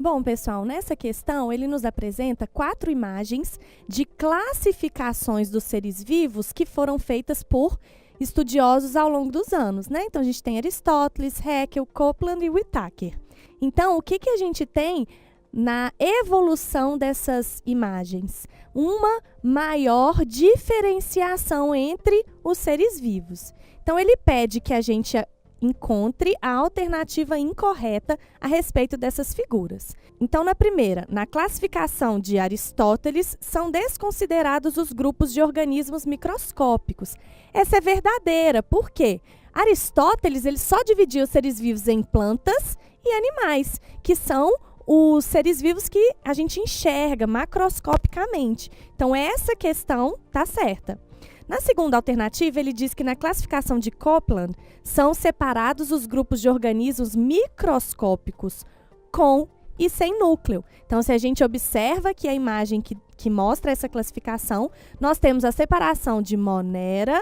Bom, pessoal, nessa questão ele nos apresenta 4 imagens de classificações dos seres vivos que foram feitas por estudiosos ao longo dos anos, né? Então, a gente tem Aristóteles, Haeckel, Copeland e Whittaker. Então, o que a gente tem na evolução dessas imagens? Uma maior diferenciação entre os seres vivos. Então, ele pede que a gente encontre a alternativa incorreta a respeito dessas figuras. Então, na primeira, na classificação de Aristóteles, são desconsiderados os grupos de organismos microscópicos. Essa é verdadeira, por quê? Aristóteles ele só dividia os seres vivos em plantas e animais, que são os seres vivos que a gente enxerga macroscopicamente. Então, essa questão está certa. Na segunda alternativa, ele diz que na classificação de Copeland são separados os grupos de organismos microscópicos com e sem núcleo. Então, se a gente observa aqui a imagem que mostra essa classificação, nós temos a separação de Monera,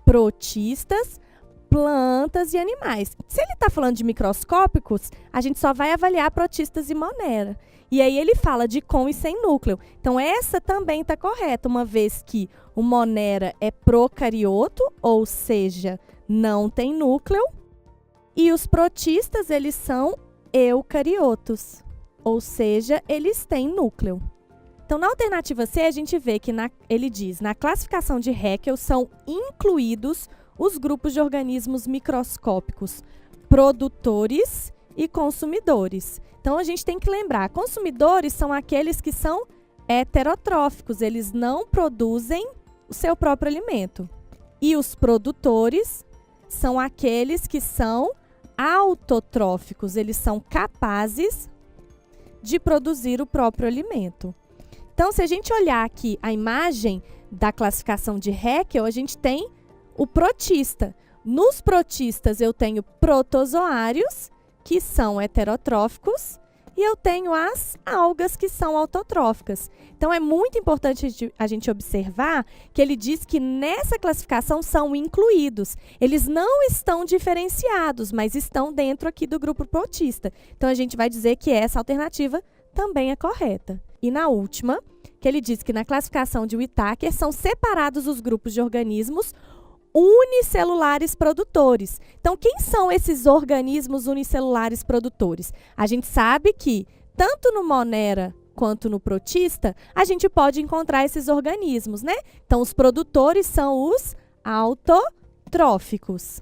protistas, plantas e animais. Se ele está falando de microscópicos, a gente só vai avaliar protistas e Monera. E aí ele fala de com e sem núcleo. Então, essa também está correta, uma vez que o Monera é procarioto, ou seja, não tem núcleo, e os protistas, eles são eucariotos, ou seja, eles têm núcleo. Então, na alternativa C, a gente vê que ele diz, na classificação de Haeckel são incluídos os grupos de organismos microscópicos produtores e consumidores. Então, a gente tem que lembrar, consumidores são aqueles que são heterotróficos, eles não produzem o seu próprio alimento. E os produtores são aqueles que são autotróficos, eles são capazes de produzir o próprio alimento. Então, se a gente olhar aqui a imagem da classificação de Haeckel, a gente tem o protista. Nos protistas, eu tenho protozoários, que são heterotróficos, e eu tenho as algas, que são autotróficas. Então, é muito importante a gente observar que ele diz que nessa classificação são incluídos. Eles não estão diferenciados, mas estão dentro aqui do grupo protista. Então, a gente vai dizer que essa alternativa também é correta. E na última, que ele diz que na classificação de Whittaker são separados os grupos de organismos unicelulares produtores. Então, quem são esses organismos unicelulares produtores? A gente sabe que, tanto no Monera quanto no protista, a gente pode encontrar esses organismos, né? Então, os produtores são os autotróficos.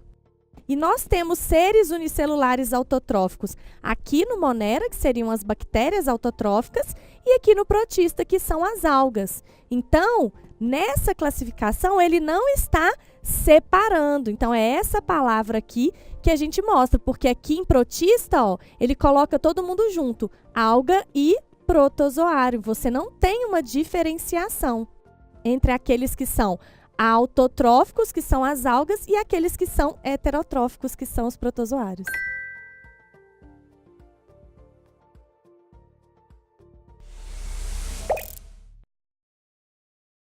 E nós temos seres unicelulares autotróficos aqui no Monera, que seriam as bactérias autotróficas, e aqui no protista, que são as algas. Então, nessa classificação, ele não está separando. Então, é essa palavra aqui que a gente mostra, porque aqui em protista, ó, ele coloca todo mundo junto, alga e protozoário. Você não tem uma diferenciação entre aqueles que são autotróficos, que são as algas, e aqueles que são heterotróficos, que são os protozoários.